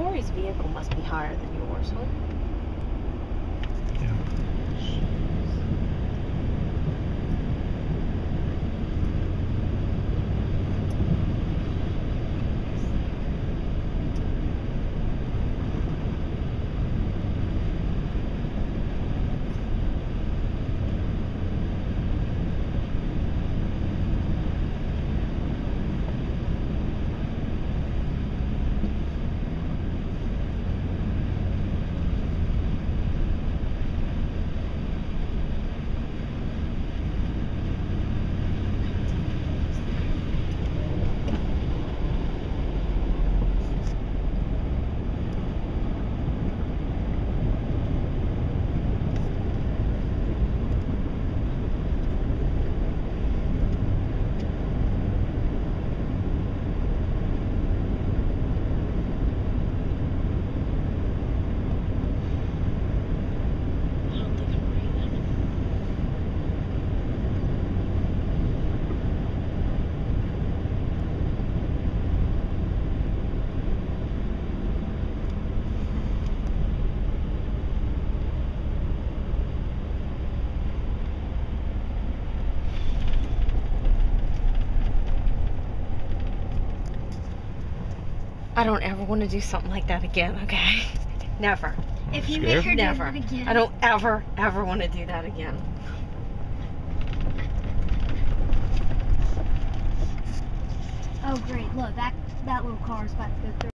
Corey's vehicle must be higher than yours, huh? Yeah. I don't think I'm breathing. I don't ever want to do something like that again, okay? Never. If you Scared? make her do Never. it again. I don't ever want to do that again. Oh great, look, that little car is about to go through.